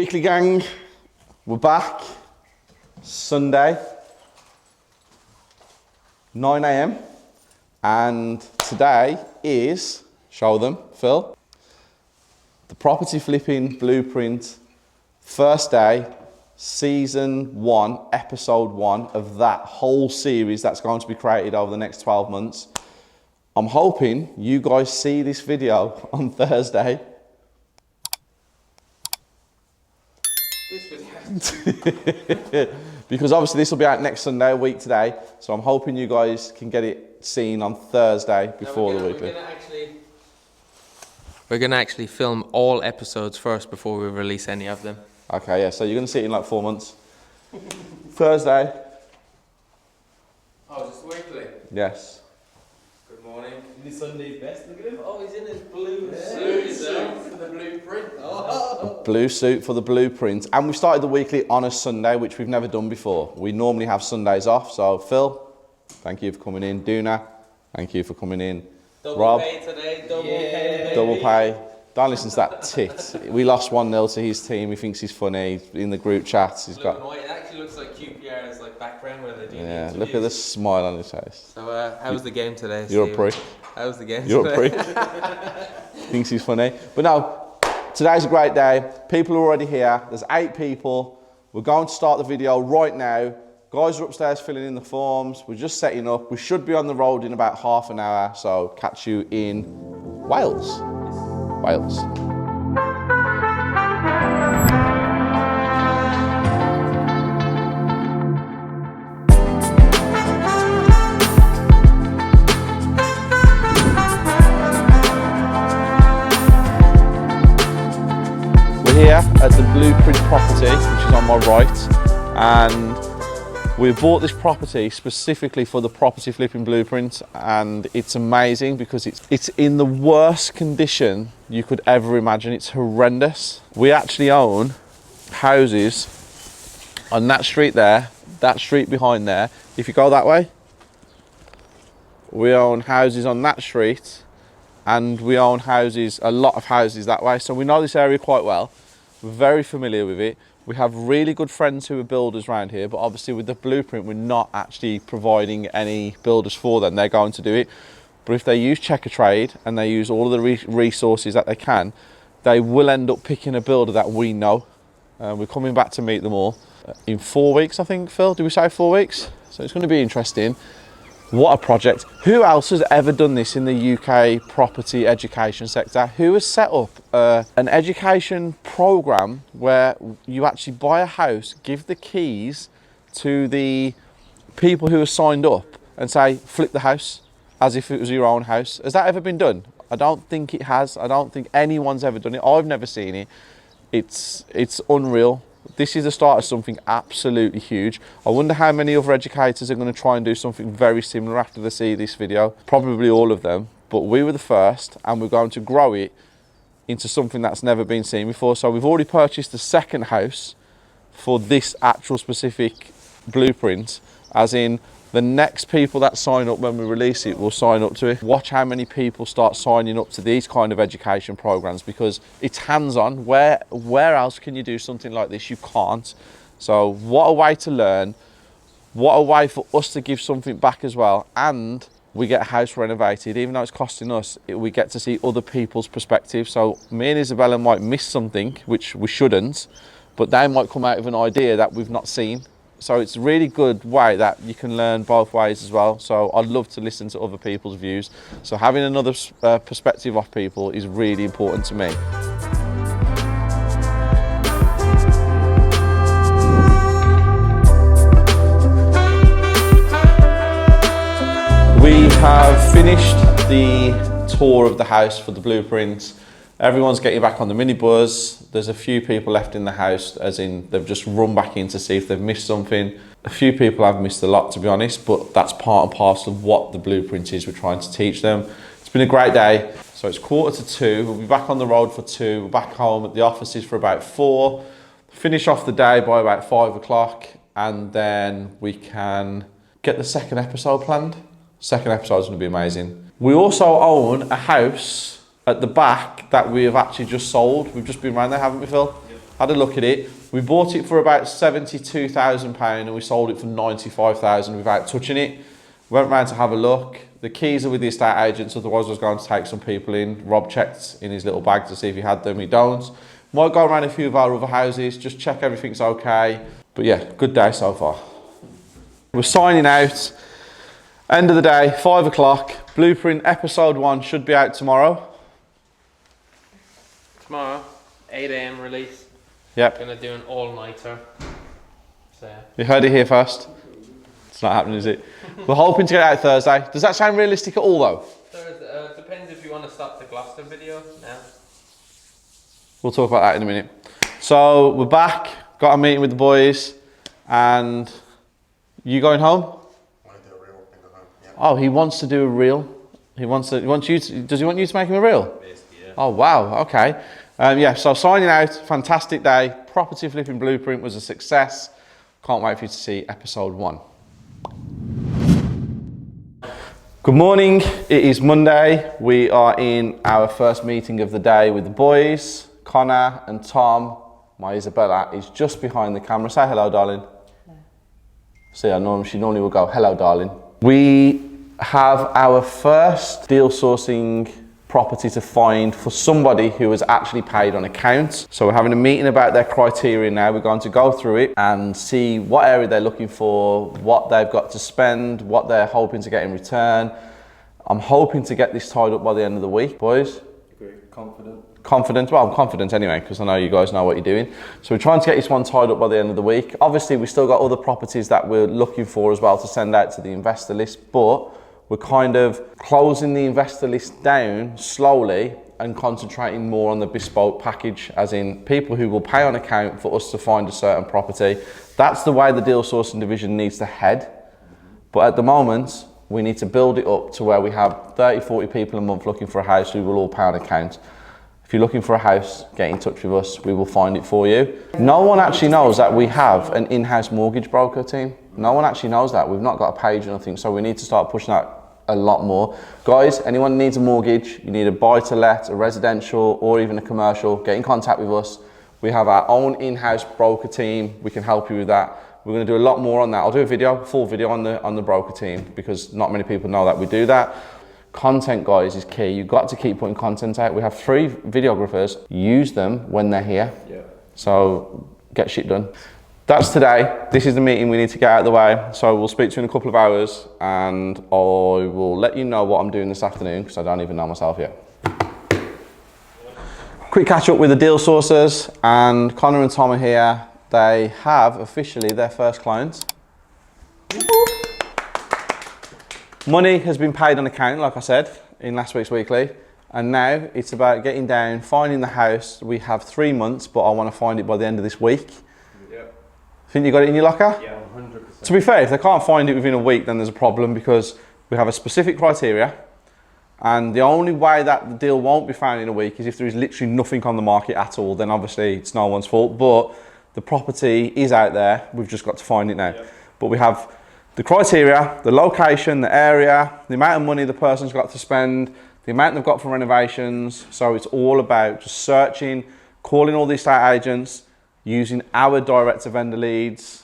Weekly gang, we're back. Sunday, 9 a.m. And today is, show them, Phil, the property flipping blueprint, first day, season 1, episode 1 of that whole series that's going to be created over the next 12 months. I'm hoping you guys see this video on Thursday. Because obviously this will be out next Sunday, a week today. So I'm hoping you guys can get it seen on Thursday before the weekly. We're going to actually film all episodes first before we release any of them. Okay, yeah, so you're going to see it in like 4 months. Thursday. Oh, just weekly? Yes. Good morning. This Sunday's best, look at him. Oh, he's in his blue suit for the blueprint. A blue suit for the blueprint. And we started the weekly on a Sunday, which we've never done before. We normally have Sundays off. So Phil, thank you for coming in. Duna, thank you for coming in. Double Rob, pay today, double double pay. Don't listen to that tit. We lost 1-0 to his team. He thinks he's funny. In the group chats, he's got... It actually looks like QPR's like background where they do. Yeah, look at the smile on his face. So how was the game today, You're Steve? a prick. How was the game You're today? a prick. Thinks he's funny. But no, today's a great day. People are already here. There's 8 people. We're going to start the video right now. Guys are upstairs filling in the forms. We're just setting up. We should be on the road in about half an hour. So catch you in Wales. Wales. Here at the Blueprint property, which is on my right, and we bought this property specifically for the property flipping blueprint, and it's amazing because it's in the worst condition you could ever imagine. It's horrendous. We actually own houses on that street there, that street behind there. If you go that way, we own houses on that street, and we own houses, a lot of houses that way, so we know this area quite well. We're very familiar with it. We have really good friends who are builders around here, but obviously with the blueprint, we're not actually providing any builders for them. They're going to do it. But if they use Checker Trade and they use all of the resources that they can, they will end up picking a builder that we know. We're coming back to meet them all in 4 weeks, I think, Phil. Did we say 4 weeks? So it's going to be interesting. What a project. Who else has ever done this in the UK property education sector? Who has set up an education program where you actually buy a house, give the keys to the people who are signed up and say, flip the house as if it was your own house? Has that ever been done? I don't think it has. I don't think anyone's ever done it. I've never seen it. It's unreal. This is the start of something absolutely huge. I wonder how many other educators are going to try and do something very similar after they see this video. Probably all of them, but we were the first, and we're going to grow it into something that's never been seen before. So we've already purchased the second house for this actual specific blueprint, as in the next people that sign up when we release it will sign up to it. Watch how many people start signing up to these kind of education programs, because it's hands-on. Where else can you do something like this? You can't. So what a way to learn. What a way for us to give something back as well. And we get a house renovated. Even though it's costing us, we get to see other people's perspective. So me and Isabella might miss something, which we shouldn't, but they might come out with an idea that we've not seen. So it's a really good way that you can learn both ways as well. So I'd love to listen to other people's views. So having another perspective of people is really important to me. We have finished the tour of the house for the blueprints. Everyone's getting back on the minibus. There's a few people left in the house, as in they've just run back in to see if they've missed something. A few people have missed a lot, to be honest, but that's part and parcel of what the blueprint is we're trying to teach them. It's been a great day. So it's 1:45. We'll be back on the road for 2. We're back home at the offices for about 4. Finish off the day by about 5 o'clock, and then we can get the second episode planned. Second episode is going to be amazing. We also own a house at the back that we have actually just sold. We've just been around there, haven't we, Phil? Yep. had a look at it. We bought it for about £72,000 and we sold it for £95,000 without touching it. Went round to have a look. The keys are with the estate agents, otherwise I was going to take some people in. Rob checked in his little bag to see if he had them, he don't. Might go around a few of our other houses, just check everything's okay. But yeah, good day so far. We're signing out. End of the day, 5 o'clock. Blueprint episode 1 should be out tomorrow. Tomorrow, 8 AM release. Yep. Gonna do an all-nighter. So yeah. You heard it here first. It's not happening, is it? We're hoping to get it out Thursday. Does that sound realistic at all though? Thursday, depends if you want to start the Gloucester video now. We'll talk about that in a minute. So we're back, got a meeting with the boys, and you going home? I want to do a reel and go home. Yeah. Oh, he wants to do a reel. Does he want you to make him a reel? Basically, yeah. Oh wow, okay. Yeah, so signing out, fantastic day. Property flipping blueprint was a success. Can't wait for you to see episode 1. Good morning, it is Monday. We are in our first meeting of the day with the boys. Connor and Tom, my Isabella, is just behind the camera. Say hello, darling. Hello. See, she normally will go, hello, darling. We have our first deal sourcing property to find for somebody who has actually paid on account. So we're having a meeting about their criteria now. We're going to go through it and see what area they're looking for, what they've got to spend, what they're hoping to get in return. I'm hoping to get this tied up by the end of the week, boys. Agree. Confident. Confident? Well, I'm confident anyway, because I know you guys know what you're doing. So we're trying to get this one tied up by the end of the week. Obviously, we've still got other properties that we're looking for as well to send out to the investor list, but we're kind of closing the investor list down slowly and concentrating more on the bespoke package, as in people who will pay on account for us to find a certain property. That's the way the deal sourcing division needs to head. But at the moment, we need to build it up to where we have 30, 40 people a month looking for a house who will all pay on account. If you're looking for a house, get in touch with us, we will find it for you. No one actually knows that we have an in-house mortgage broker team. No one actually knows that. We've not got a page or nothing, so we need to start pushing that a lot more. Guys, anyone needs a mortgage, you need a buy-to-let, a residential, or even a commercial, get in contact with us. We have our own in-house broker team. We can help you with that. We're going to do a lot more on that. I'll do a full video on the broker team, because not many people know that we do that. Content, guys, is key. You've got to keep putting content out. We have 3 videographers. Use them when they're here. Yeah. So get shit done. That's today. This is the meeting we need to get out of the way. So we'll speak to you in a couple of hours, and I will let you know what I'm doing this afternoon, because I don't even know myself yet. Quick catch up with the deal sourcers, and Connor and Tom are here. They have officially their first client. Money has been paid on account, like I said, in last week's weekly. And now it's about getting down, finding the house. We have 3 months, but I want to find it by the end of this week. Yep. Think you got it in your locker? Yeah, 100%. To be fair, if they can't find it within a week, then there's a problem, because we have a specific criteria. And the only way that the deal won't be found in a week is if there is literally nothing on the market at all. Then obviously it's no one's fault. But the property is out there. We've just got to find it now. Yep. But we have the criteria, the location, the area, the amount of money the person's got to spend, the amount they've got for renovations. So it's all about just searching, calling all the estate agents, using our direct to vendor leads,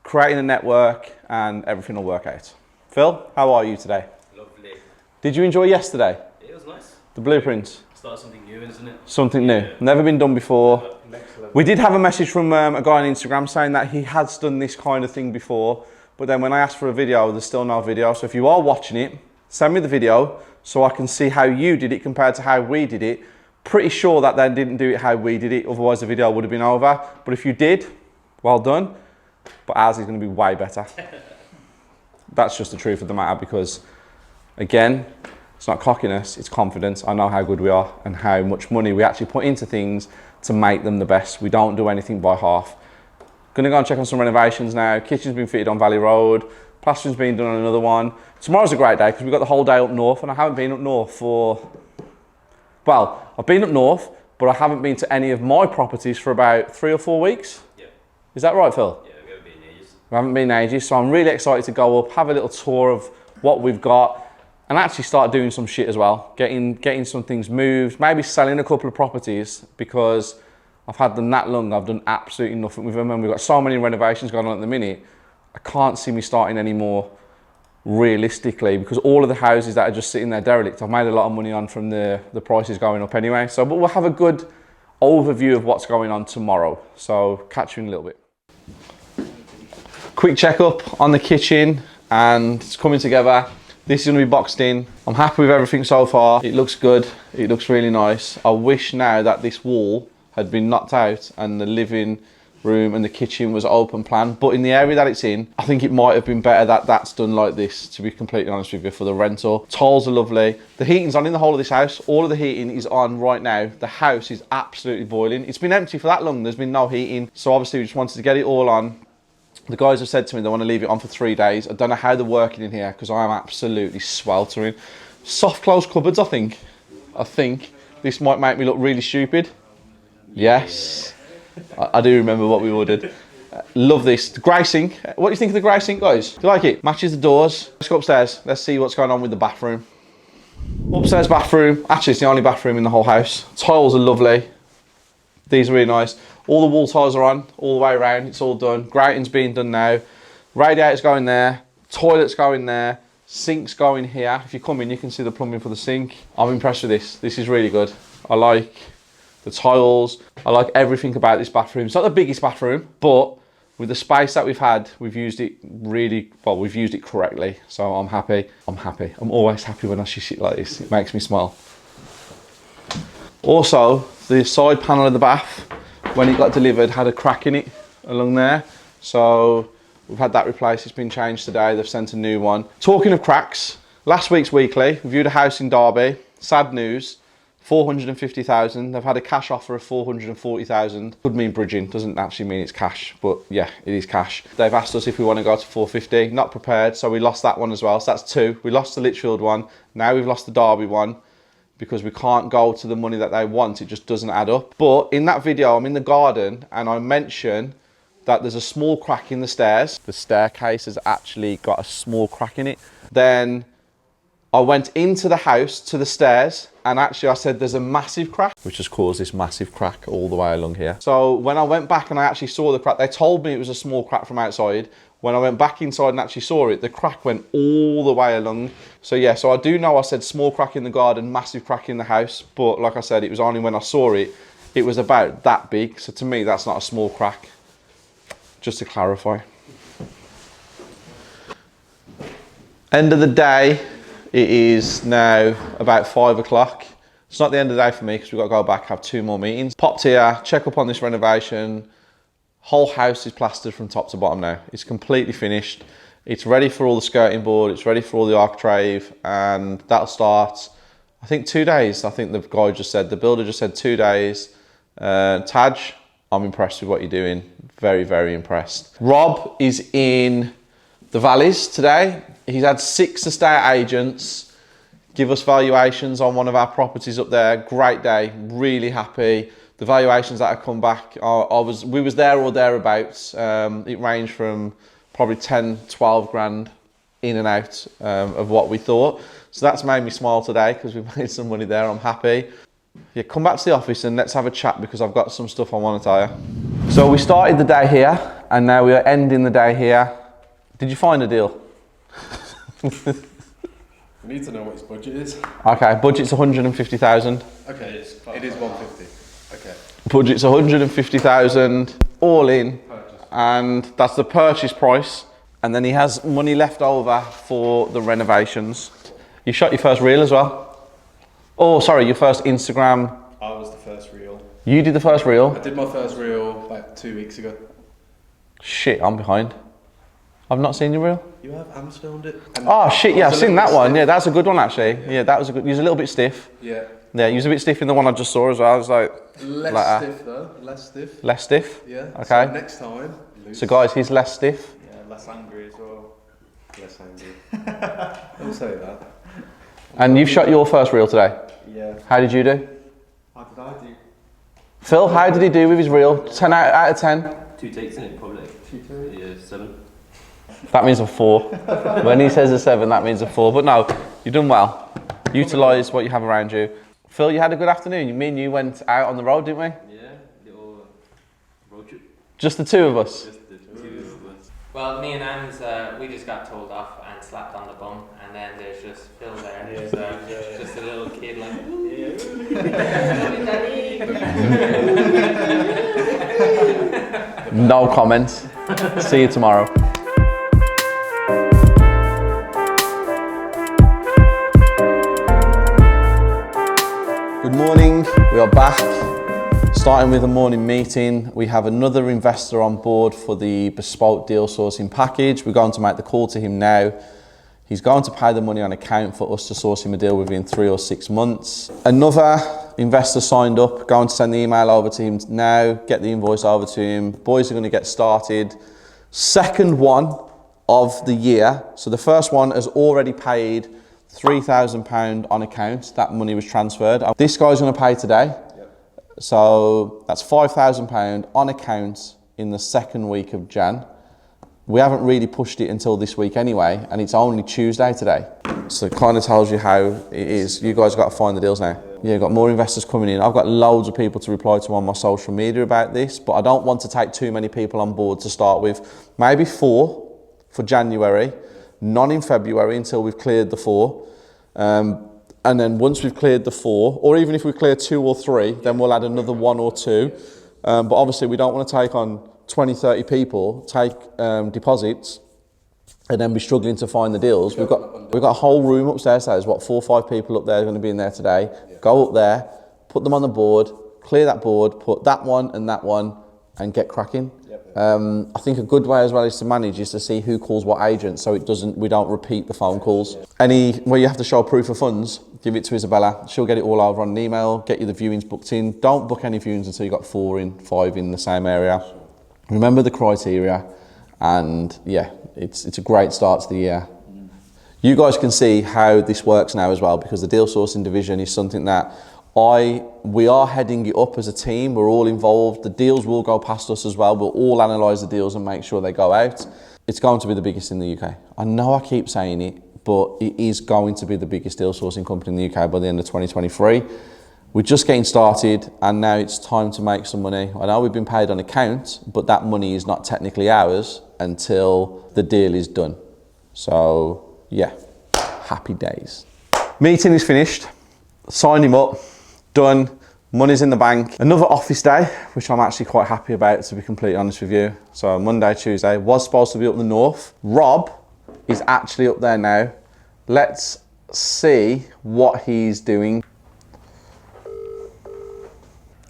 creating a network, and everything will work out. Phil, how are you today? Lovely. Did you enjoy yesterday? It was nice. The blueprint? Start something new, isn't it? Something new. Yeah. Never been done before. Next level. We did have a message from a guy on Instagram saying that he has done this kind of thing before, but then when I asked for a video, there's still no video. So if you are watching it, send me the video so I can see how you did it compared to how we did it. Pretty sure that they didn't do it how we did it, otherwise the video would have been over. But if you did, well done. But ours is going to be way better. That's just the truth of the matter, because again, it's not cockiness, it's confidence. I know how good we are and how much money we actually put into things to make them the best. We don't do anything by half. Gonna go and check on some renovations now. Kitchen's been fitted on Valley Road. Plastering's been done on another one. Tomorrow's a great day because we've got the whole day up north, and I haven't been up north for, well, I've been up north, but I haven't been to any of my properties for about 3 or 4 weeks. Yeah. Is that right, Phil? Yeah, we haven't been in ages. We haven't been in ages, so I'm really excited to go up, have a little tour of what we've got, and actually start doing some shit as well. Getting some things moved, maybe selling a couple of properties, because I've had them that long, I've done absolutely nothing with them, and we've got so many renovations going on at the minute. I can't see me starting any more realistically, because all of the houses that are just sitting there derelict, I've made a lot of money on from the prices going up anyway. So, but we'll have a good overview of what's going on tomorrow. So catch you in a little bit. Quick check-up on the kitchen, and it's coming together. This is going to be boxed in. I'm happy with everything so far. It looks good. It looks really nice. I wish now that this wall had been knocked out and the living room and the kitchen was open plan, but in the area that it's in, I think it might have been better that that's done like this, to be completely honest with you, for the rental. Tiles are lovely. The heating's on in the whole of this house. All of the heating is on right now. The house is absolutely boiling. It's been empty for that long. There's been no heating. So obviously we just wanted to get it all on. The guys have said to me they want to leave it on for 3 days. I don't know how they're working in here because I am absolutely sweltering. Soft close cupboards, I think. This might make me look really stupid. Yes. I do remember what we ordered. Love this. The grey sink. What do you think of the grey sink, guys? Do you like it? Matches the doors. Let's go upstairs. Let's see what's going on with the bathroom. Upstairs bathroom. Actually, it's the only bathroom in the whole house. Tiles are lovely. These are really nice. All the wall tiles are on all the way around. It's all done. Grating's being done now. Radiator's going there. Toilet's going there. Sink's going here. If you come in, you can see the plumbing for the sink. I'm impressed with this. This is really good. I like the tiles. I like everything about this bathroom. It's not the biggest bathroom, but with the space that we've had, we've used it really, well, we've used it correctly. So I'm happy. I'm always happy when I see shit like this. It makes me smile. Also, the side panel of the bath, when it got delivered, had a crack in it along there. So we've had that replaced. It's been changed today. They've sent a new one. Talking of cracks, last week's weekly, we viewed a house in Derby. Sad news. 450,000. They've had a cash offer of 440,000. Could mean bridging, doesn't actually mean it's cash, but yeah, it is cash. They've asked us if we want to go to 450. Not prepared, so we lost that one as well. So that's 2. We lost the Lichfield one. Now we've lost the Derby one because we can't go to the money that they want. It just doesn't add up. But in that video, I'm in the garden and I mention that there's a small crack in the stairs. The staircase has actually got a small crack in it. Then I went into the house to the stairs and actually I said there's a massive crack, which has caused this massive crack all the way along here. So when I went back and I actually saw the crack, they told me it was a small crack from outside. When I went back inside and actually saw it, the crack went all the way along. So yeah, so I do know I said small crack in the garden, massive crack in the house. But like I said, it was only when I saw it, it was about that big. So to me, that's not a small crack, just to clarify. End of the day, it is now about 5 o'clock. It's not the end of the day for me because we've got to go back, have 2 more meetings. Popped here, check up on this renovation. Whole house is plastered from top to bottom now. It's completely finished. It's ready for all the skirting board. It's ready for all the architrave, and that'll start, I think, 2 days. I think the guy just said, the builder just said 2 days. Taj, I'm impressed with what you're doing. Very, very impressed. Rob is in the Valleys today. He's had 6 estate agents give us valuations on one of our properties up there. Great day, really happy. The valuations that have come back, we was there or thereabouts. It ranged from probably 10, 12 grand in and out of what we thought. So that's made me smile today because we've made some money there. I'm happy. Yeah, come back to the office and let's have a chat because I've got some stuff I want to tell you. So we started the day here and now we are ending the day here. Did you find a deal? We need to know what his budget is. Okay, budget's 150,000. Okay, it is 150. Okay. Budget's 150,000 all in, and that's the purchase price. And then he has money left over for the renovations. You shot your first reel as well. Oh, sorry, your first Instagram. I was the first reel. You did the first reel? I did my first reel like 2 weeks ago. Shit, I'm behind. I've not seen your reel. You have? Am's filmed it. Oh shit, yeah, I've seen that one. Yeah, that's a good one actually. Yeah, that was a good. He was a little bit stiff. Yeah. Yeah, he was a bit stiff in the one I just saw as well. I was like, Less stiff though. Less stiff. Less stiff. Yeah. Okay. So next time. Loose. So guys, he's less stiff. Yeah, less angry as well. Less angry. Don't say that. And you've shot your first reel today. Yeah. How did you do? How did I do? Phil, how did he do with his reel? 10 out of 10? 2 takes in it, probably. 2 Yeah, 7. That means a 4. When he says a 7, that means a 4. But no, you've done well. Utilise what you have around you. Phil, you had a good afternoon. Me and you went out on the road, didn't we? Yeah, little Just the two of us. Well, me and Anne's, we just got told off and slapped on the bum, and then there's just Phil there, just a little kid like, No comments. See you tomorrow. Good morning, we are back. Starting with a morning meeting, we have another investor on board for the bespoke deal sourcing package. We're going to make the call to him now. He's going to pay the money on account for us to source him a deal within 3 or 6 months. Another investor signed up, going to send the email over to him now, get the invoice over to him. Boys are going to get started. Second one of the year. So the first one has already paid £3,000 on account. That money was transferred. This guy's going to pay today. So that's £5,000 on account in the second week of Jan. We haven't really pushed it until this week anyway, and it's only Tuesday today. So it kind of tells you how it is. You guys got to find the deals now. Yeah, got more investors coming in. I've got loads of people to reply to on my social media about this, but I don't want to take too many people on board to start with. Maybe 4 for January, none in February until we've cleared the 4. And then once we've cleared the 4, or even if we clear 2 or 3, then we'll add another 1 or 2. But obviously we don't want to take on 20, 30 people, take deposits, and then be struggling to find the deals. We've got a whole room upstairs, so there's 4 or 5 people up there going to be in there today. Go up there, put them on the board, clear that board, put that one, and get cracking. I think a good way as well is to manage is to see who calls what agent, so we don't repeat the phone calls. Where you have to show proof of funds, give it to Isabella. She'll get it all over on an email, get you the viewings booked in. Don't book any viewings until you've got 4 in, 5 in the same area. Remember the criteria, and yeah, it's a great start to the year. You guys can see how this works now as well, because the deal sourcing division is something that we are heading it up as a team. We're all involved. The deals will go past us as well. We'll all analyse the deals and make sure they go out. It's going to be the biggest in the UK. I know I keep saying it, but it is going to be the biggest deal sourcing company in the UK by the end of 2023. We're just getting started, and now it's time to make some money. I know we've been paid on account, but that money is not technically ours until the deal is done. So yeah, happy days. Meeting is finished. Signed him up. Done, money's in the bank. Another office day, which I'm actually quite happy about, to be completely honest with you. So Monday, Tuesday, was supposed to be up the north. Rob is actually up there now. Let's see what he's doing.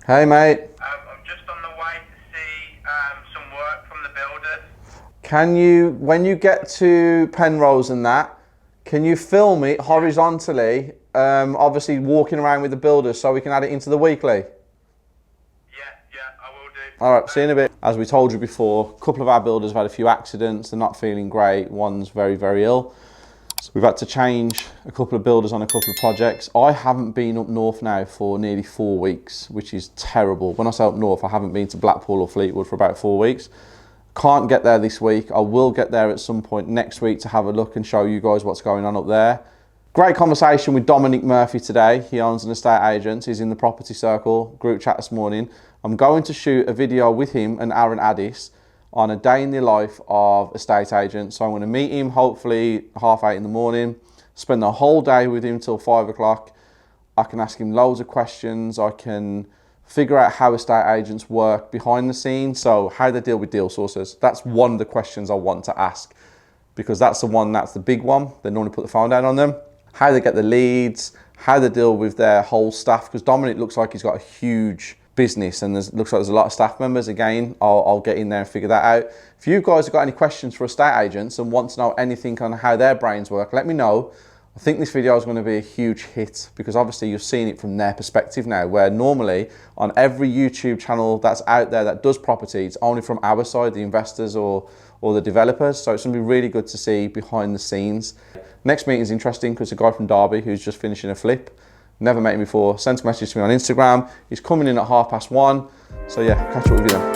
Hey mate. I'm just on the way to see some work from the builders. Can you, when you get to Penrose and that, can you film it horizontally, obviously walking around with the builders, so we can add it into the weekly? Yeah, I will do. All right, see you in a bit. As we told you before, a couple of our builders have had a few accidents. They're not feeling great. One's very, very ill. So we've had to change a couple of builders on a couple of projects. I haven't been up north now for nearly 4 weeks, which is terrible. When I say up north, I haven't been to Blackpool or Fleetwood for about 4 weeks. Can't get there this week. I will get there at some point next week to have a look and show you guys what's going on up there. Great conversation with Dominic Murphy today. He owns an estate agent. He's in the property circle group chat this morning. I'm going to shoot a video with him and Aaron Addis on a day in the life of estate agent. So I'm going to meet him hopefully 8:30 in the morning, spend the whole day with him till 5 o'clock. I can ask him loads of questions. I can figure out how estate agents work behind the scenes, so how they deal with deal sources. That's one of the questions I want to ask, because that's the big one. They normally put the phone down on them. How they get the leads, how they deal with their whole staff, because Dominic looks like he's got a huge business and looks like there's a lot of staff members. Again, I'll get in there and figure that out. If you guys have got any questions for estate agents and want to know anything on how their brains work, let me know. I think this video is going to be a huge hit, because obviously you've seen it from their perspective now, where normally on every YouTube channel that's out there that does property, it's only from our side, the investors or the developers. So it's going to be really good to see behind the scenes. Next meeting is interesting because a guy from Derby who's just finishing a flip, never met him before, sent a message to me on Instagram. He's coming in at 1:30. So yeah, catch up with you then.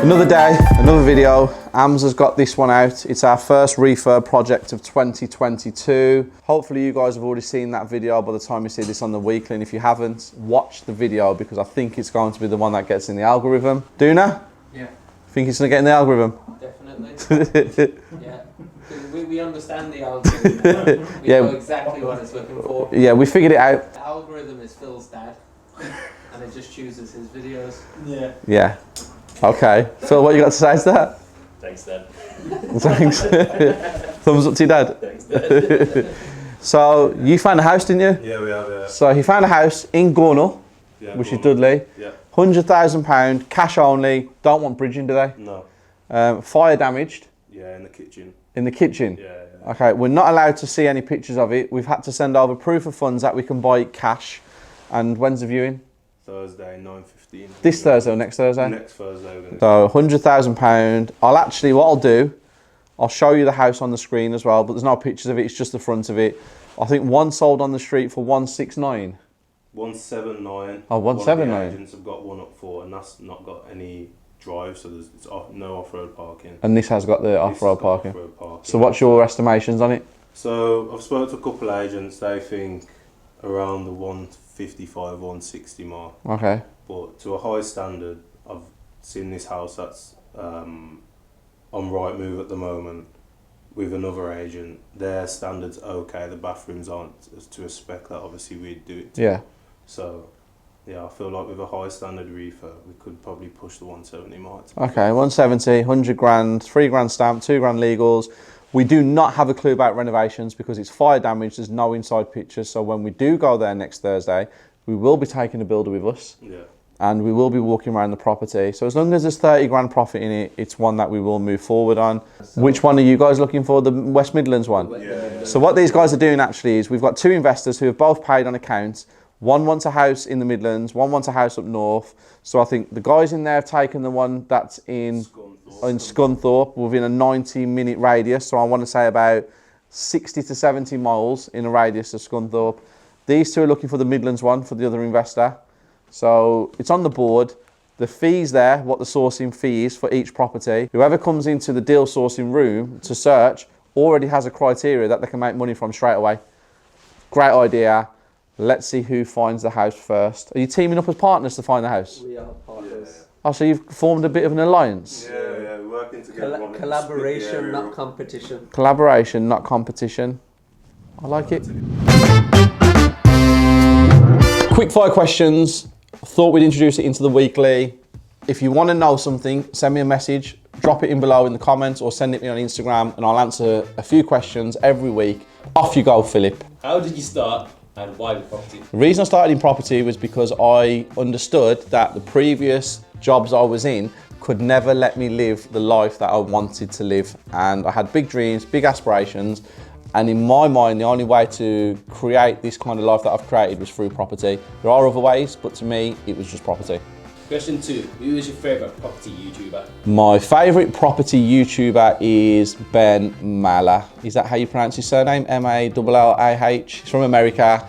Another day, another video. Ams has got this one out. It's our first refurb project of 2022. Hopefully you guys have already seen that video by the time you see this on the weekly, and if you haven't, watch the video because I think it's going to be the one that gets in the algorithm. Doona? Yeah. Think it's going to get in the algorithm? Definitely. Yeah. We understand the algorithm. We know exactly what it's looking for. Yeah, we figured it out. The algorithm is Phil's dad, and it just chooses his videos. Yeah. Yeah. Okay. Phil, what you got to say to that? Thanks, Dad. Thanks. Thumbs up to your dad. Thanks, Dad. So, you found a house, didn't you? Yeah, we have. So, he found a house in Gornal, Yeah, which is Dudley. Yeah. £100,000, cash only. Don't want bridging, do they? No. Fire damaged. Yeah, in the kitchen. In the kitchen? Yeah. Okay, we're not allowed to see any pictures of it. We've had to send over proof of funds that we can buy it cash. And when's the viewing? Thursday, 9:15. This Thursday or next Thursday? Next Thursday. We're gonna So £100,000. what I'll do, I'll show you the house on the screen as well, but there's no pictures of it, it's just the front of it. I think one sold on the street for 169. 179. Oh, 179. One of the agents have got one up for, and that's not got any drive, so it's no off-road parking. And this has got the This off-road has got parking. off-road parking. So what's your estimations on it? So I've spoken to a couple of agents. They think around the 155, 160 mark. Okay. But to a high standard, I've seen this house that's on Rightmove at the moment with another agent. Their standards okay. The bathrooms aren't to a spec that obviously we'd do it to. Yeah. So yeah, I feel like with a high standard refurb, we could probably push the 170 mark. Okay, 170, 100 grand, 3 grand stamp, 2 grand legals. We do not have a clue about renovations because it's fire damage, there's no inside pictures. So when we do go there next Thursday, we will be taking a builder with us. Yeah. And we will be walking around the property. So as long as there's 30 grand profit in it, it's one that we will move forward on. Which one are you guys looking for? The West Midlands one? Yeah. So what these guys are doing actually is we've got 2 investors who have both paid on account. One wants a house in the Midlands, one wants a house up north. So I think the guys in there have taken the one that's in Scunthorpe within a 90-minute radius. So I want to say about 60 to 70 miles in a radius of Scunthorpe. These 2 are looking for the Midlands one for the other investor. So it's on the board. The fees there, what the sourcing fee is for each property. Whoever comes into the deal sourcing room to search already has a criteria that they can make money from straight away. Great idea. Let's see who finds the house first. Are you teaming up as partners to find the house? We are partners. Oh, so you've formed a bit of an alliance? Yeah, we're working together. Collaboration, not competition. Collaboration, not competition. I like it. Quick 5 questions. Thought we'd introduce it into the weekly. If you want to know something, send me a message, drop it in below in the comments or send it me on Instagram and I'll answer a few questions every week. Off you go, Philip. How did you start and why with property? The reason I started in property was because I understood that the previous jobs I was in could never let me live the life that I wanted to live. And I had big dreams, big aspirations. And in my mind, the only way to create this kind of life that I've created was through property. There are other ways, but to me, it was just property. Question 2, who is your favourite property YouTuber? My favourite property YouTuber is Ben Maller. Is that how you pronounce his surname? M-A-L-L-A-H. He's from America.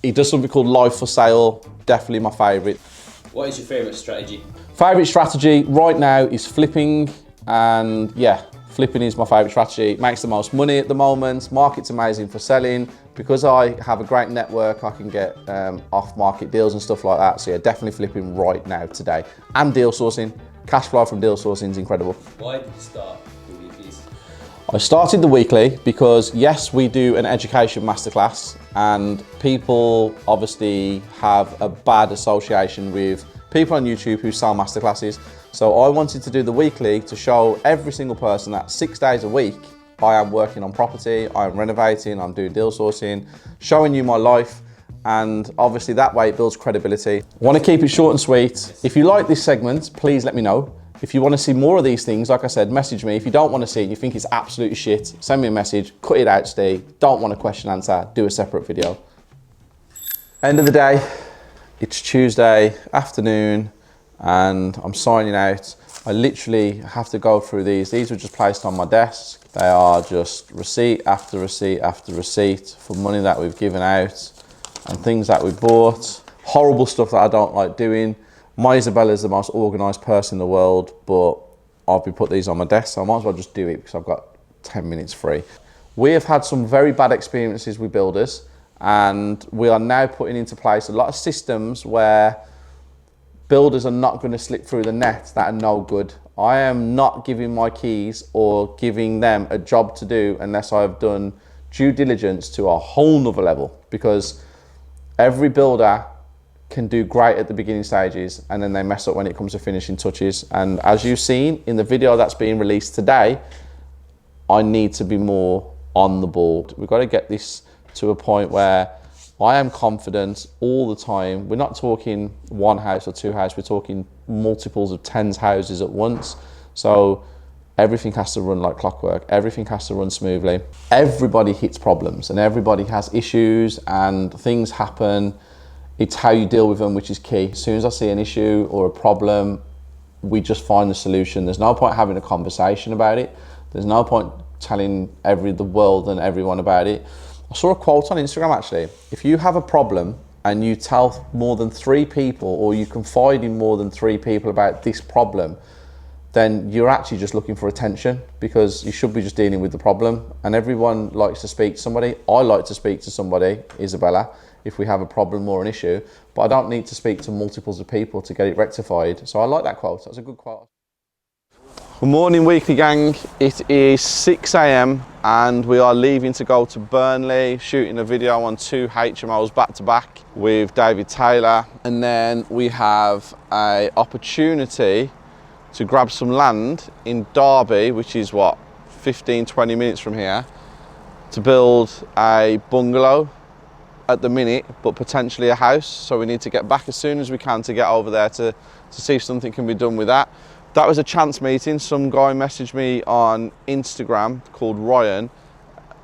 He does something called Life for Sale. Definitely my favourite. What is your favourite strategy? Favourite strategy right now is flipping, and yeah, flipping is my favourite strategy. It makes the most money at the moment. Market's amazing for selling. Because I have a great network, I can get off-market deals and stuff like that. So yeah, definitely flipping right now, today. And deal sourcing. Cash flow from deal sourcing is incredible. Why did you start the weeklies? I started the weekly because yes, we do an education masterclass and people obviously have a bad association with people on YouTube who sell masterclasses. So I wanted to do the weekly to show every single person that 6 days a week I am working on property, I am renovating, I'm doing deal sourcing, showing you my life, and obviously that way it builds credibility. I want to keep it short and sweet. If you like this segment, please let me know. If you want to see more of these things, like I said, message me. If you don't want to see it, you think it's absolutely shit, send me a message, cut it out, Steve. Don't want a question answer, do a separate video. End of the day, it's Tuesday afternoon, and I'm signing out. I literally have to go through these. These were just placed on my desk. They are just receipt after receipt after receipt for money that we've given out and things that we bought. Horrible stuff that I don't like doing. My Isabella's the most organised person in the world, but I've been put these on my desk, so I might as well just do it because I've got 10 minutes free. We have had some very bad experiences with builders, and we are now putting into place a lot of systems where builders are not going to slip through the net that are no good. I am not giving my keys or giving them a job to do unless I've done due diligence to a whole nother level, because every builder can do great at the beginning stages and then they mess up when it comes to finishing touches. And as you've seen in the video that's being released today, I need to be more on the ball. We've got to get this to a point where I am confident all the time. We're not talking one house or two houses, we're talking multiples of 10 houses at once. So everything has to run like clockwork. Everything has to run smoothly. Everybody hits problems and everybody has issues and things happen. It's how you deal with them, which is key. As soon as I see an issue or a problem, we just find the solution. There's no point having a conversation about it. There's no point telling the world and everyone about it. I saw a quote on Instagram actually. If you have a problem and you tell more than 3 people, or you confide in more than 3 people about this problem, then you're actually just looking for attention, because you should be just dealing with the problem. And everyone likes to speak to somebody. I like to speak to somebody, Isabella, if we have a problem or an issue, but I don't need to speak to multiples of people to get it rectified. So I like that quote. That's a good quote. Good morning, Weekly Gang. It is 6 AM and we are leaving to go to Burnley, shooting a video on 2 HMOs back to back with David Taylor. And then we have an opportunity to grab some land in Derby, which is what, 15-20 minutes from here, to build a bungalow at the minute, but potentially a house. So we need to get back as soon as we can to get over there to see if something can be done with that. That was a chance meeting. Some guy messaged me on Instagram called Ryan,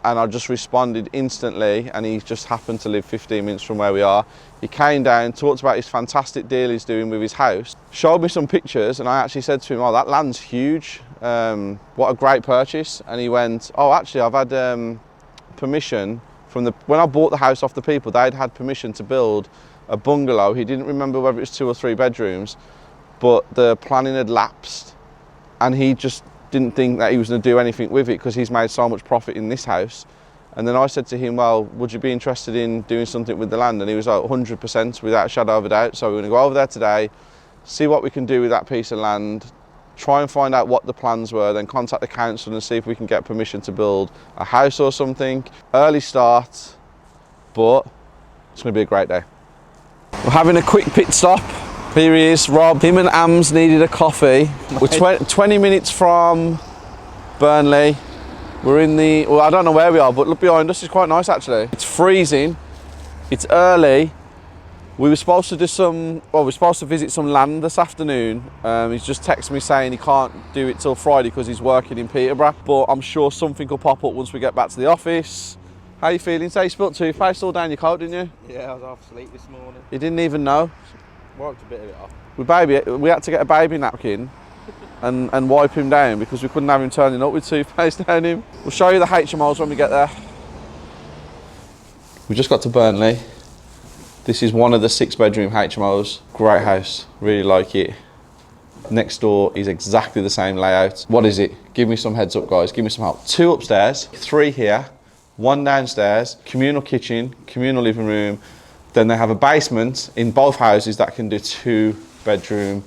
and I just responded instantly, and he just happened to live 15 minutes from where we are. He came down, talked about his fantastic deal he's doing with his house, showed me some pictures, and I actually said to him, oh, that land's huge. What a great purchase. And he went, oh, actually, I've had permission from when I bought the house off the people, they'd had permission to build a bungalow. He didn't remember whether it was 2 or 3 bedrooms, but the planning had lapsed, and he just didn't think that he was going to do anything with it because he's made so much profit in this house. And then I said to him, well, would you be interested in doing something with the land? And he was like, 100%, without a shadow of a doubt. So we're going to go over there today, see what we can do with that piece of land, try and find out what the plans were, then contact the council and see if we can get permission to build a house or something. Early start, but it's going to be a great day. We're having a quick pit stop. Here he is, Rob. Him and Ams needed a coffee. We're 20 minutes from Burnley. We're in the, well, I don't know where we are, but look behind us, it's quite nice actually. It's freezing, it's early. We were supposed to do we're supposed to visit some land this afternoon. He's just texted me saying he can't do it till Friday because he's working in Peterborough, but I'm sure something will pop up once we get back to the office. How you feeling? Say you spilt toothpaste all down your coat, didn't you? Yeah, I was half asleep this morning. You didn't even know? Wiped a bit of it off. We had to get a baby napkin and wipe him down because we couldn't have him turning up with toothpaste down him. We'll show you the HMOs when we get there. We just got to Burnley. This is one of the 6-bedroom HMOs. Great house, really like it. Next door is exactly the same layout. What is it? Give me some heads up, guys, give me some help. 2 upstairs, 3 here, 1 downstairs, communal kitchen, communal living room. Then they have a basement in both houses that can do 2-bedroom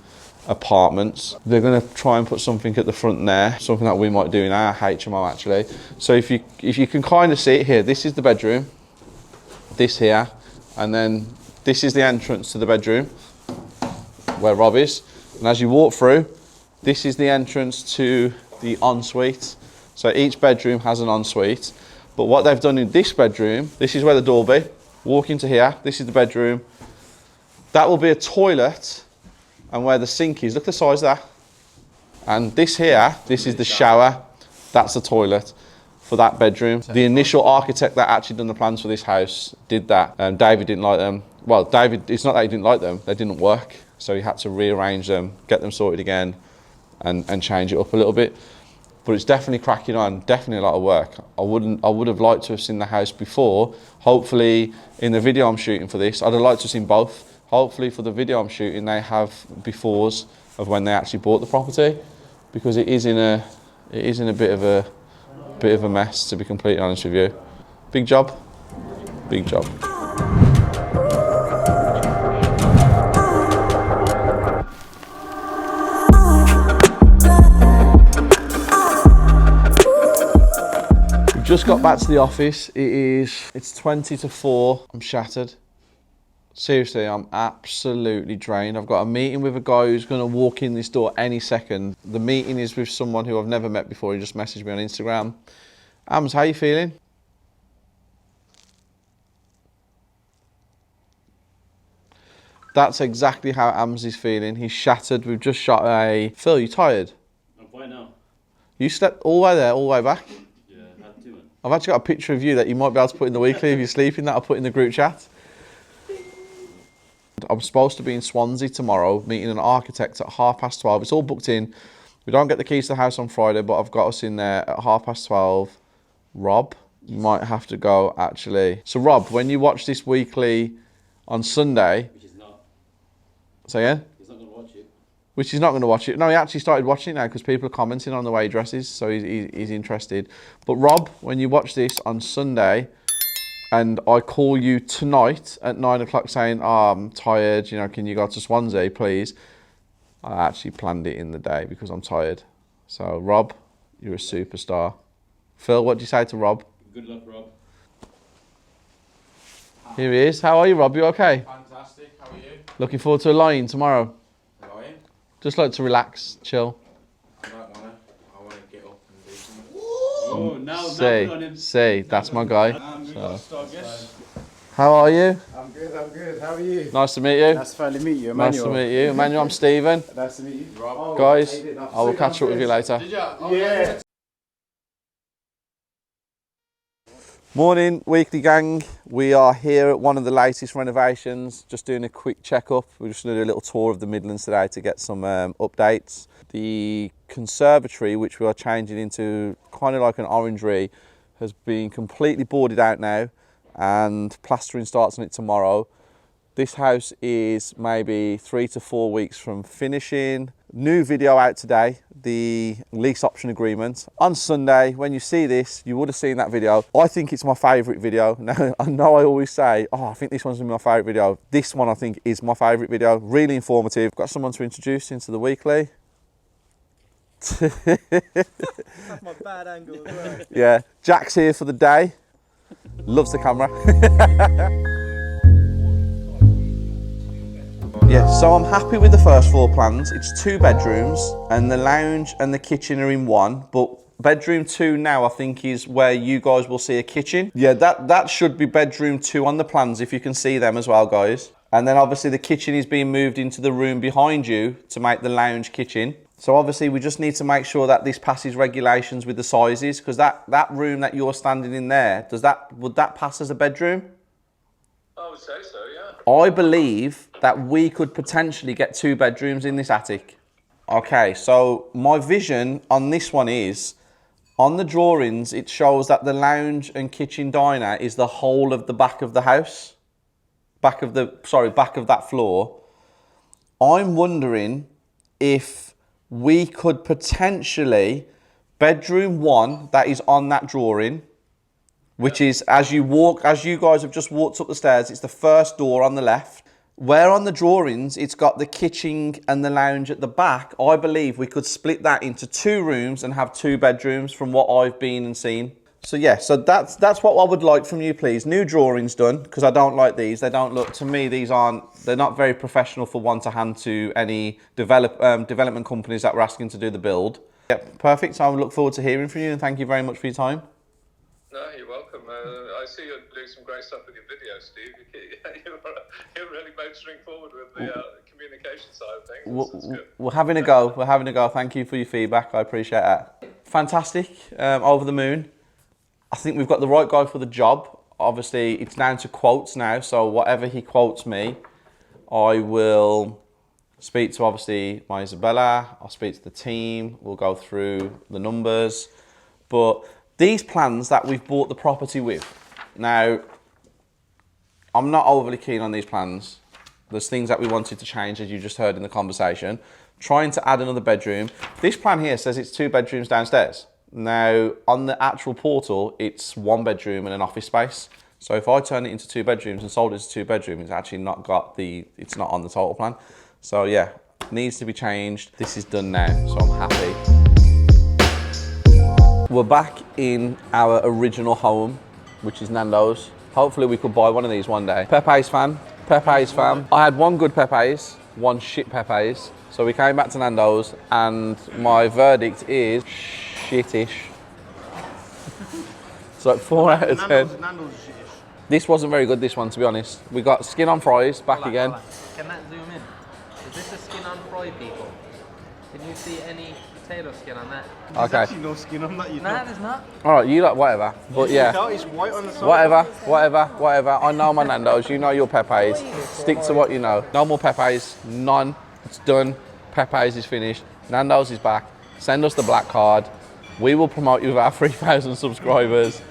apartments. They're going to try and put something at the front there, something that we might do in our HMO actually. So if you can kind of see it here, this is the bedroom, this here, and then this is the entrance to the bedroom where Rob is. And as you walk through, this is the entrance to the ensuite. So each bedroom has an ensuite. But what they've done in this bedroom, this is where the door will be. Walk into here, this is the bedroom. That will be a toilet, and where the sink is, look at the size of that. And this here, this is the shower, that's the toilet for that bedroom. The initial architect that actually done the plans for this house did that. David didn't like them. Well, David, it's not that he didn't like them, they didn't work. So he had to rearrange them, get them sorted again, and change it up a little bit. But it's definitely cracking on, definitely a lot of work. I would have liked to have seen the house before. Hopefully, in the video I'm shooting for this, I'd have liked to have seen both. hopefully for the video I'm shooting, they have befores of when they actually bought the property, because it is in a bit of a mess, to be completely honest with you. Big job, big job. Just got back to the office. It's 20 to 4. I'm shattered. Seriously, I'm absolutely drained. I've got a meeting with a guy who's going to walk in this door any second. The meeting is with someone who I've never met before. He just messaged me on Instagram. Ams, how you feeling? That's exactly how Ams is feeling. He's shattered. We've just shot a... Phil, you tired? I'm fine now. You slept all the way there, all the way back? Yeah, I've actually got a picture of you that you might be able to put in the weekly if you're sleeping, that I'll put in the group chat. I'm supposed to be in Swansea tomorrow, meeting an architect at 12:30. It's all booked in. We don't get the keys to the house on Friday, but I've got us in there at 12:30. Rob, you might have to go actually. So Rob, when you watch this weekly on Sunday... Which is not. Say again? He's not going to watch it. Which he's not going to watch it. No, he actually started watching it now because people are commenting on the way he dresses, so he's interested. But Rob, when you watch this on Sunday, and I call you tonight at 9 o'clock saying, oh, I'm tired, you know, can you go to Swansea, please? I actually planned it in the day because I'm tired. So Rob, you're a superstar. Phil, what do you say to Rob? Good luck, Rob. Here he is. How are you, Rob? You okay? Fantastic. How are you? Looking forward to a line tomorrow. Lying? Just like to relax, chill. I don't wanna. I wanna get up and do something. Oh, now See, that's my guy. Good start, yes. How are you? I'm good. How are you? Nice to meet you. Nice to finally meet you, Emmanuel. Nice to meet you. Emmanuel, I'm Stephen. Nice to meet you. Rob. Guys, I will catch up with you later. Did you? Yeah. Morning, weekly gang. We are here at one of the latest renovations, just doing a quick check-up. We're just going to do a little tour of the Midlands today to get some updates. The conservatory, which we are changing into kind of like an orangery, has been completely boarded out now, and plastering starts on it tomorrow. This house is maybe 3 to 4 weeks from finishing. New video out today, the lease option agreement. On Sunday, when you see this, you would have seen that video. I think it's my favourite video. Now, I know I always say, oh, I think this one's gonna be my favourite video. This one I think is my favourite video. Really informative. Got someone to introduce into the weekly. That's my bad angle as well. Yeah, Jack's here for the day. Loves the camera. Yeah, so I'm happy with the first floor plans. It's 2 bedrooms and the lounge and the kitchen are in one, but bedroom 2 now I think is where you guys will see a kitchen. Yeah, that should be bedroom 2 on the plans if you can see them as well, guys. And then obviously the kitchen is being moved into the room behind you to make the lounge kitchen. So obviously we just need to make sure that this passes regulations with the sizes, because that room that you're standing in there, would that pass as a bedroom? I would say so, yeah. I believe that we could potentially get 2 bedrooms in this attic. Okay, so my vision on this one is, on the drawings, it shows that the lounge and kitchen diner is the whole of the back of the house. Back of that floor. I'm wondering if we could potentially, bedroom 1 that is on that drawing, which is as you guys have just walked up the stairs, it's the first door on the left. Where on the drawings it's got the kitchen and the lounge at the back, I believe we could split that into 2 rooms and have 2 bedrooms from what I've been and seen. So yeah, so that's what I would like from you, please. New drawings done, because I don't like these. They don't look, to me, they're not very professional for one to hand to any development companies that were asking to do the build. Yep, perfect. So I look forward to hearing from you, and thank you very much for your time. No, you're welcome. I see you're doing some great stuff with your videos, Steve. You're really motoring forward with the communication side of things. That's good. We're having a go. We're having a go. Thank you for your feedback. I appreciate that. Fantastic. Over the moon. I think we've got the right guy for the job. Obviously, it's down to quotes now. So whatever he quotes me, I will speak to obviously my Isabella. I'll speak to the team. We'll go through the numbers. But these plans that we've bought the property with, now, I'm not overly keen on these plans. There's things that we wanted to change, as you just heard in the conversation. Trying to add another bedroom. This plan here says it's 2 bedrooms downstairs. Now, on the actual portal, it's 1 bedroom and an office space. So if I turn it into 2 bedrooms and sold it as 2 bedroom, it's actually not got it's not on the total plan. So yeah, needs to be changed. This is done now, so I'm happy. We're back in our original home, which is Nando's. Hopefully we could buy one of these one day. Pepe's fan. Pepe's fan. I had 1 good Pepe's, 1 shit Pepe's. So we came back to Nando's and my verdict is shittish. It's like 4 out of 10. Nando's is shittish. This wasn't very good, this one, to be honest. We got skin on fries back again. Can that zoom in? Is this a skin on fry, people? Can you see any potato skin on that? There's Okay. actually no skin on that, you know. Nah, there's not. All right, you like whatever. But yeah. No, it's white on the side. Whatever. I know my Nando's, you know your Pepe's. Stick to what you know. No more Pepe's, none. It's done. Pepe's is finished. Nando's is back. Send us the black card. We will promote you with our 3,000 subscribers.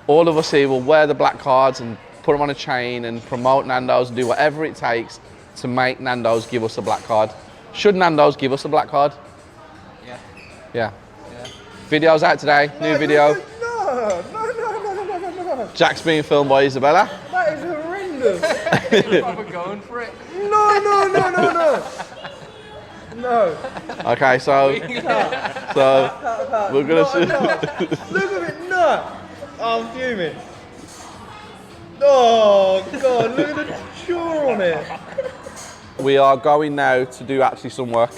All of us here will wear the black cards and put them on a chain and promote Nando's and do whatever it takes to make Nando's give us a black card. Should Nando's give us a black card? Yeah. Yeah. Video's out today, new video. No. Jack's being filmed by Isabella. That is horrendous. You're probably going for it. No. No. Okay, so we're gonna see. Look at it, no. I'm fuming. Oh, God, look at the chore on it. We are going now to do actually some work.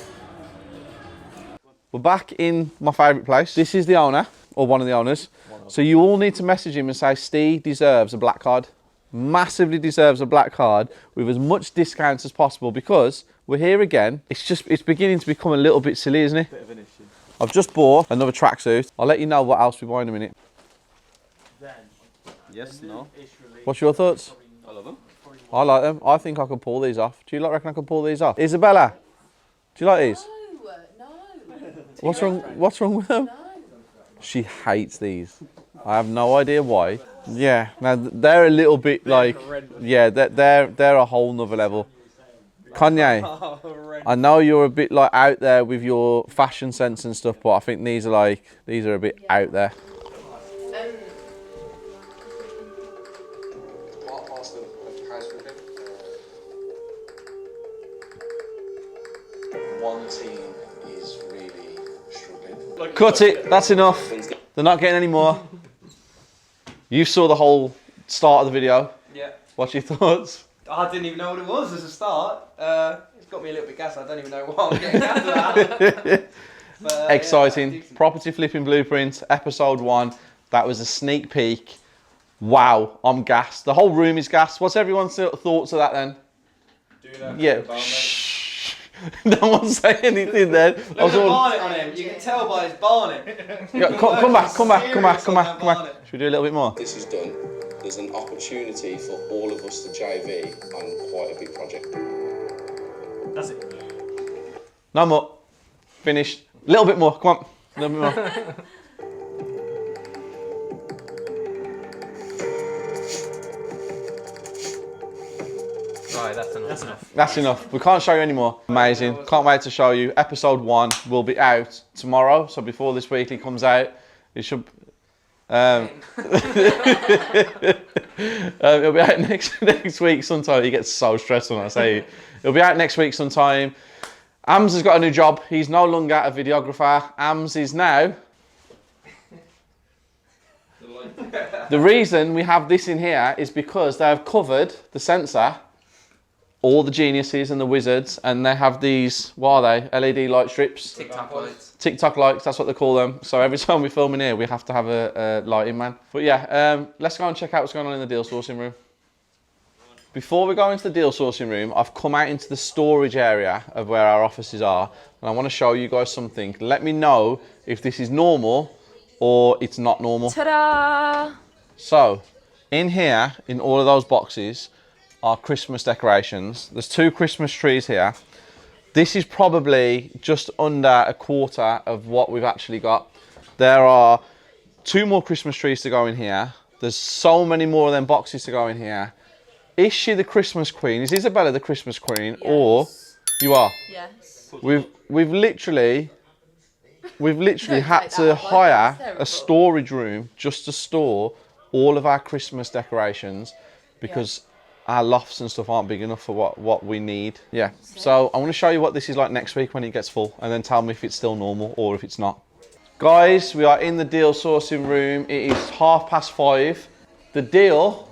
We're back in my favourite place. This is the owner, or one of the owners. So you all need to message him and say, Steve deserves a black card. Massively deserves a black card with as much discounts as possible because we're here again. It's beginning to become a little bit silly, isn't it? Bit of an issue. I've just bought another tracksuit. I'll let you know what else we buy in a minute. Yes, no. What's your thoughts? I love them. I like them. I think I can pull these off. Do you reckon I can pull these off? Isabella, do you like these? No. What's wrong with them? She hates these. I have no idea why. Yeah, now they're a little bit like, yeah, they're a whole nother level. Kanye, I know you're a bit like out there with your fashion sense and stuff, but I think these are a bit out there. One team is really struggling. Cut it, that's enough. They're not getting any more. You saw the whole start of the video. Yeah. What's your thoughts? I didn't even know what it was as a start. It's got me a little bit gassed. I don't even know what I'm getting gassed at. But, exciting. Yeah, Property Flipping Blueprint, episode 1. That was a sneak peek. Wow, I'm gassed. The whole room is gassed. What's everyone's thoughts of that then? Do that. Yeah. Shh. No one say anything then. Look at the barnet on him. You can tell by his barnet. Yeah, come back. Should we do a little bit more? This is done. There's an opportunity for all of us to JV on quite a big project. That's it. No more. Finished. A little bit more. Come on. A little bit more. Right, that's enough. That's enough. We can't show you anymore. Amazing. Can't wait to show you. Episode 1 will be out tomorrow. So before this weekly comes out, it should. It'll be out next week sometime. He gets so stressed when I say it. It'll be out next week sometime. Ams has got a new job. He's no longer a videographer. Ams is now. The reason we have this in here is because they have covered the sensor, all the geniuses and the wizards, and they have these, what are they? LED light strips? TikTok lights. TikTok lights, that's what they call them. So every time we film in here, we have to have a lighting man. But yeah, let's go and check out what's going on in the deal sourcing room. Before we go into the deal sourcing room, I've come out into the storage area of where our offices are, and I want to show you guys something. Let me know if this is normal or it's not normal. Ta-da! So, in here, in all of those boxes, are Christmas decorations. There's 2 Christmas trees here. This is probably just under a quarter of what we've actually got. There are 2 more Christmas trees to go in here. There's so many more of them boxes to go in here. is she the Christmas queen? Is Isabella the Christmas queen, or you are? Yes. We've literally had to hire a storage room just to store all of our Christmas decorations because our lofts and stuff aren't big enough for what we need. Yeah. So I want to show you what this is like next week when it gets full, and then tell me if it's still normal or if it's not. Guys, we are in the deal sourcing room. It is 5:30. The deal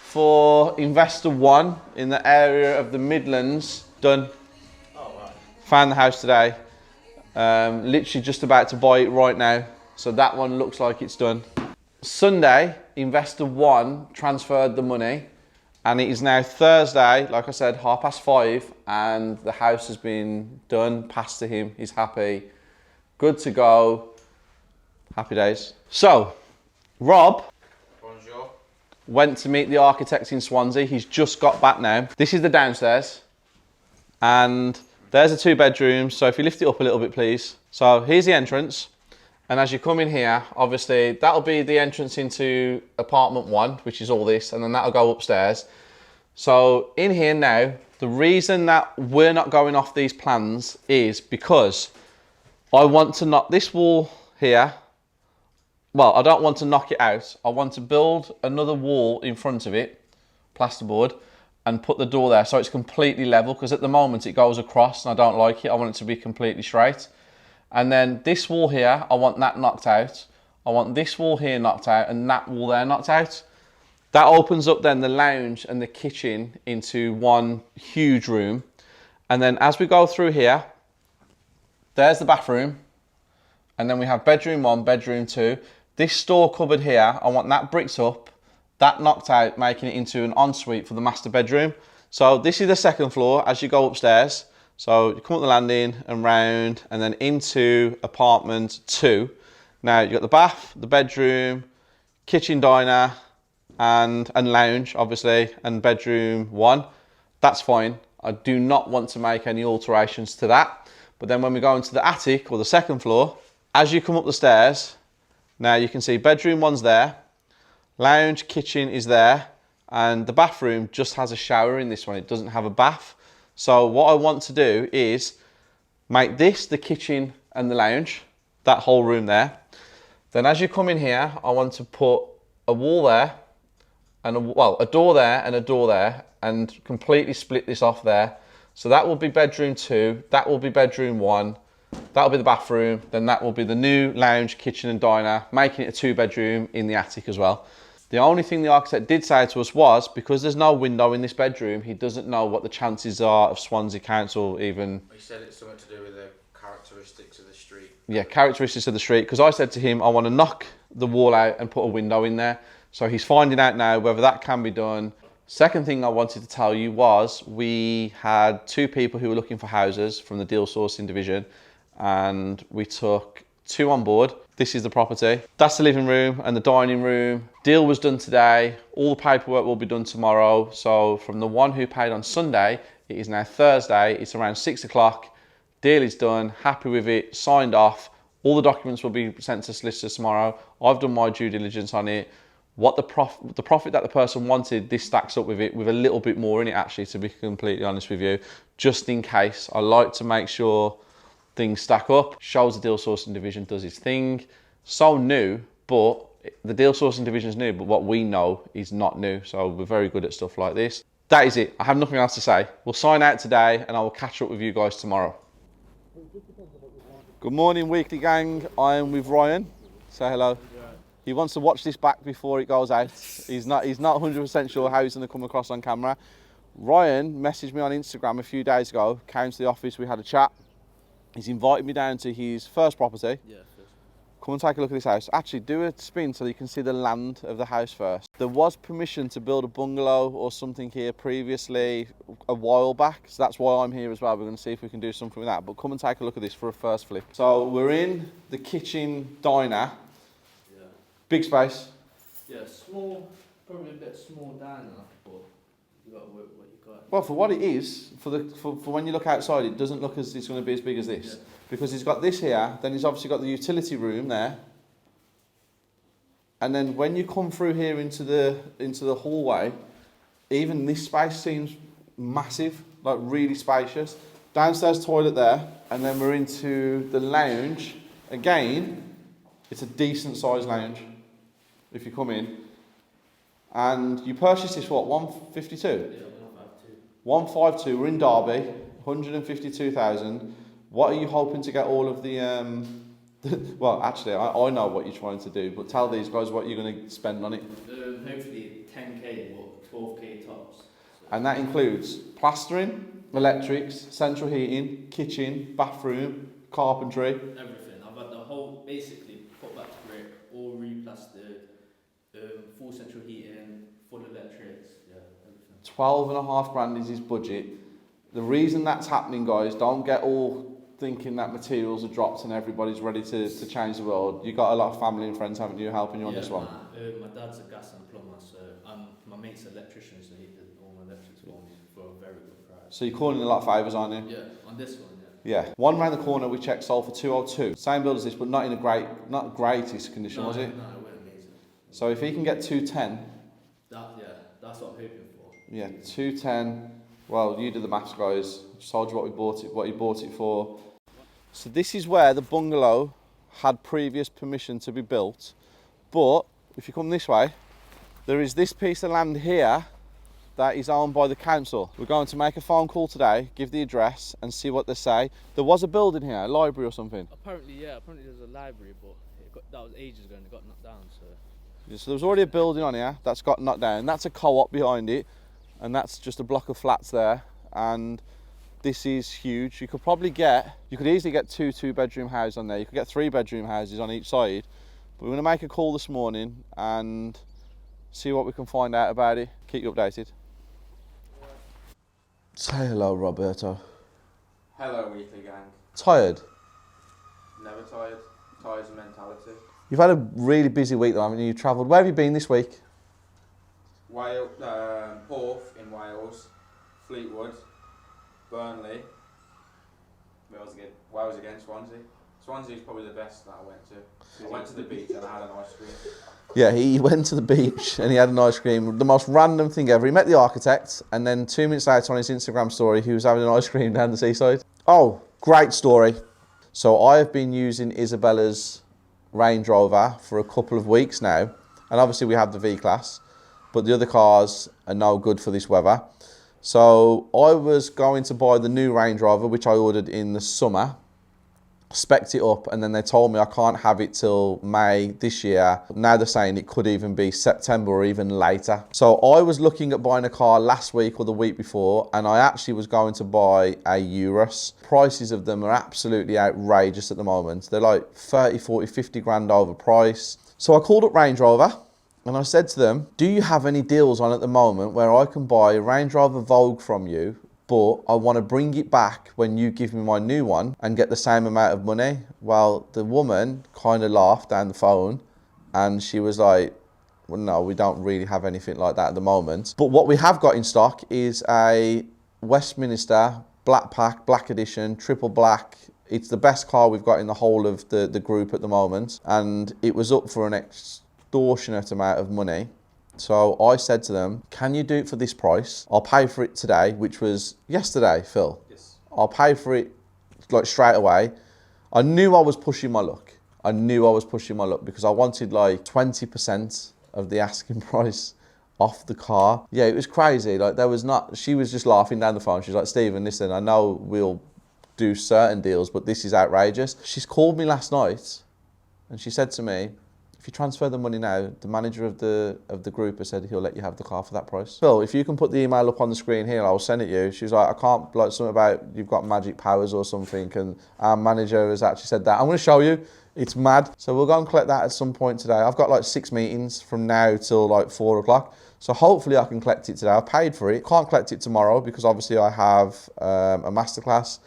for investor one in the area of the Midlands done. Found the house today. Literally just about to buy it right now. So that one looks like it's done. Sunday, investor one transferred the money, and it is now Thursday, like I said, 5:30, and the house has been done, passed to him. He's happy, good to go. Happy days. So, Rob Bonjour. went to meet the architect in Swansea. He's just got back now. This is the downstairs, and there's the 2 bedrooms. So if you lift it up a little bit, please. So here's the entrance. And as you come in here, obviously that'll be the entrance into apartment 1, which is all this, and then that'll go upstairs. So in here now, the reason that we're not going off these plans is because I want to knock this wall here. Well, I don't want to knock it out. I want to build another wall in front of it, plasterboard, and put the door there so it's completely level, because at the moment it goes across and I don't like it. I want it to be completely straight. And then this wall here, I want that knocked out. I want this wall here knocked out and that wall there knocked out. That opens up then the lounge and the kitchen into one huge room. And then as we go through here, there's the bathroom. And then we have bedroom 1, bedroom 2. This store cupboard here, I want that bricked up, that knocked out, making it into an ensuite for the master bedroom. So this is the second floor as you go upstairs. So you come up the landing and round and then into apartment 2. Now you've got the bath, the bedroom, kitchen, diner, and lounge, obviously, and bedroom 1. That's fine. I do not want to make any alterations to that. But then when we go into the attic or the second floor, as you come up the stairs, now you can see bedroom 1's there, lounge, kitchen is there, and the bathroom just has a shower in this one. It doesn't have a bath. So what I want to do is make this the kitchen and the lounge, that whole room there. Then as you come in here, I want to put a wall there, and a door there and a door there, and completely split this off there. So that will be bedroom 2, that will be bedroom 1, that'll be the bathroom, then that will be the new lounge, kitchen and diner, making it a 2-bedroom in the attic as well. The only thing the architect did say to us was, because there's no window in this bedroom, he doesn't know what the chances are of Swansea Council even... He said it's something to do with the characteristics of the street. Yeah, characteristics of the street, because I said to him, I want to knock the wall out and put a window in there. So he's finding out now whether that can be done. Second thing I wanted to tell you was, we had 2 people who were looking for houses from the deal sourcing division, and we took 2 on board. This is the property. That's the living room and the dining room. Deal was done today. All the paperwork will be done tomorrow. So from the one who paid on Sunday, it is now Thursday. It's around 6 o'clock. Deal is done, happy with it, signed off. All the documents will be sent to solicitors tomorrow. I've done my due diligence on it. What the profit that the person wanted, this stacks up with it, with a little bit more in it actually, to be completely honest with you, just in case. I like to make sure things stack up. Shows the deal sourcing division does its thing. So new, but the deal sourcing division is new, but what we know is not new. So we're very good at stuff like this. That is it. I have nothing else to say. We'll sign out today and I will catch up with you guys tomorrow. Good morning, Weekly Gang. I am with Ryan. Say hello. He wants to watch this back before it goes out. He's not 100% sure how he's going to come across on camera. Ryan messaged me on Instagram a few days ago, came to the office, we had a chat. He's invited me down to his first property. Yeah, first. Come and take a look at this house. Actually, do a spin so you can see the land of the house first. There was permission to build a bungalow or something here previously a while back, so that's why I'm here as well. We're going to see if we can do something with that. But come and take a look at this for a first flip. So we're in the kitchen diner. Yeah. Big space. Yeah, small, probably a bit small diner, but you got to work what you got. Well, for what it is, for when you look outside, it doesn't look as it's going to be as big as this. Yeah. Because he's got this here, then he's obviously got the utility room there. And then when you come through here into the hallway, Even this space seems massive, like really spacious. Downstairs toilet there, and then we're into the lounge. Again, it's a decent sized lounge if you come in. And you purchased this, what, 152? Yeah, 152. 152, we're in Derby, 152,000. What are you hoping to get all of the, well, actually, I know what you're trying to do, but tell these guys what you're going to spend on it. Hopefully 10k, but 12k tops. So. And that includes plastering, electrics, central heating, kitchen, bathroom, carpentry. Everything. I've had the whole, basically, put back to brick, all replastered, full central heating, full electrics, yeah, everything. 12.5 grand is his budget. The reason that's happening, guys, don't get all thinking that materials are dropped and everybody's ready to change the world. You got a lot of family and friends, haven't you, helping you on this one? My dad's a gas and plumber, so my mate's an electrician, so he did all my electrics for me for a very good price. So you're calling in a lot of favours, aren't you? Yeah, on this one, yeah. One round the corner we checked sold for 202. Same build as this, but not in a not greatest condition, was it? No, it wasn't amazing. So if he can get 210. That's what I'm hoping for. Yeah, 210. Well, you do the maths, guys. Just told you what he bought it for. So this is where the bungalow had previous permission to be built, but if you come this way, there is this piece of land here that is owned by the council. We're going to make a phone call today, give the address and see what they say. There was a building here, a library or something. Apparently there's a library, but that was ages ago and it got knocked down. So there was already a building on here that's got knocked down. That's a co-op behind it, and that's just a block of flats there. And this is huge. You could easily get two 2-bedroom houses on there. You could get 3-bedroom houses on each side. But we're going to make a call this morning and see what we can find out about it. Keep you updated. Say hello, Roberto. Hello, weekly gang. Tired? Never tired. Tired's a mentality. You've had a really busy week though, haven't you? You've travelled. Where have you been this week? Wales, Porth in Wales, Fleetwood, Burnley. Wales again, Swansea. Swansea's probably the best that I went to. I went to the beach and I had an ice cream. Yeah, he went to the beach and he had an ice cream. The most random thing ever. He met the architect and then 2 minutes later on his Instagram story, he was having an ice cream down the seaside. Oh, great story. So I have been using Isabella's Range Rover for a couple of weeks now. And obviously we have the V-Class, but the other cars are no good for this weather. So I was going to buy the new Range Rover, which I ordered in the summer, spec'd it up, and then they told me I can't have it till May this year. Now they're saying it could even be September or even later. So I was looking at buying a car last week or the week before, and I actually was going to buy a Urus. Prices of them are absolutely outrageous at the moment. They're like 30, 40, 50 grand over price. So I called up Range Rover and I said to them, do you have any deals on at the moment where I can buy a Range Rover Vogue from you, but I want to bring it back when you give me my new one and get the same amount of money? Well, the woman kind of laughed down the phone and she was like, well, no, we don't really have anything like that at the moment. But what we have got in stock is a Westminster Black Pack, Black Edition, triple black. It's the best car we've got in the whole of the group at the moment. And it was up for an extortionate amount of money. So I said to them, can you do it for this price? I'll pay for it today, which was yesterday, Phil. Yes. I'll pay for it like straight away. I knew I was pushing my luck. Because I wanted like 20% of the asking price off the car. Yeah, it was crazy. Like she was just laughing down the phone. She's like, Stephen, listen, I know we'll do certain deals, but this is outrageous. She's called me last night and she said to me, if you transfer the money now, the manager of the group has said he'll let you have the car for that price. Phil, if you can put the email up on the screen here, I'll send it you. She's like, I can't, like something about you've got magic powers or something, and our manager has actually said that. I'm going to show you. It's mad. So we'll go and collect that at some point today. I've got like 6 meetings from now till like 4 o'clock. So hopefully I can collect it today. I've paid for it. Can't collect it tomorrow because obviously I have a masterclass.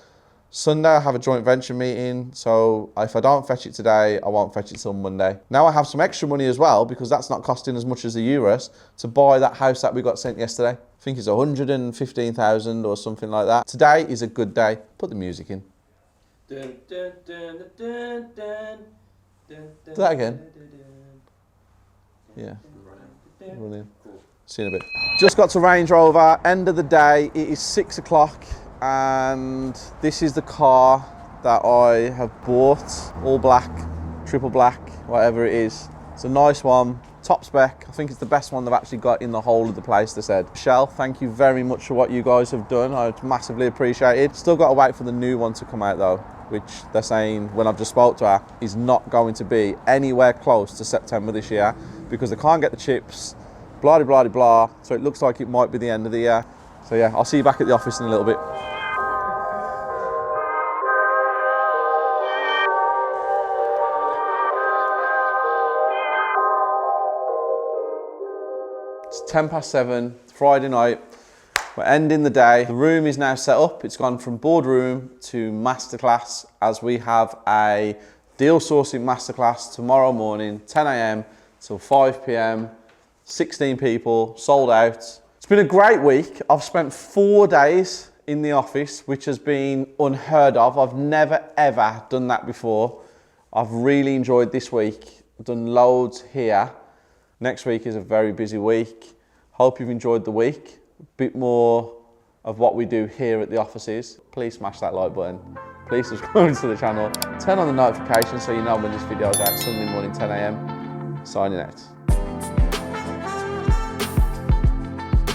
Sunday I have a joint venture meeting, so if I don't fetch it today, I won't fetch it till Monday. Now I have some extra money as well, because that's not costing as much as the Urus, to buy that house that we got sent yesterday. I think it's 115,000 or something like that. Today is a good day. Put the music in. Dun, dun, dun, dun, dun, dun, Do that again. Yeah. Running. See you in a bit. Just got to Range Rover, end of the day. It is 6 o'clock and this is the car that I have bought. All black, triple black, whatever it is. It's a nice one, top spec. I think it's the best one they've actually got in the whole of the place, they said. Michelle, thank you very much for what you guys have done. I massively appreciate it. Still got to wait for the new one to come out though, which they're saying, when I've just spoke to her, is not going to be anywhere close to September this year because they can't get the chips, blah, blah, blah, blah. So it looks like it might be the end of the year. So yeah, I'll see you back at the office in a little bit. It's 7:10, Friday night. We're ending the day. The room is now set up. It's gone from boardroom to masterclass as we have a deal sourcing masterclass tomorrow morning, 10 a.m. till 5 p.m. 16 people, sold out. It's been a great week. I've spent 4 days in the office, which has been unheard of. I've never ever done that before. I've really enjoyed this week. I've done loads here. Next week is a very busy week. Hope you've enjoyed the week. A bit more of what we do here at the offices. Please smash that like button. Please subscribe to the channel. Turn on the notifications so you know when this video is out Sunday morning, 10 a.m. Signing out.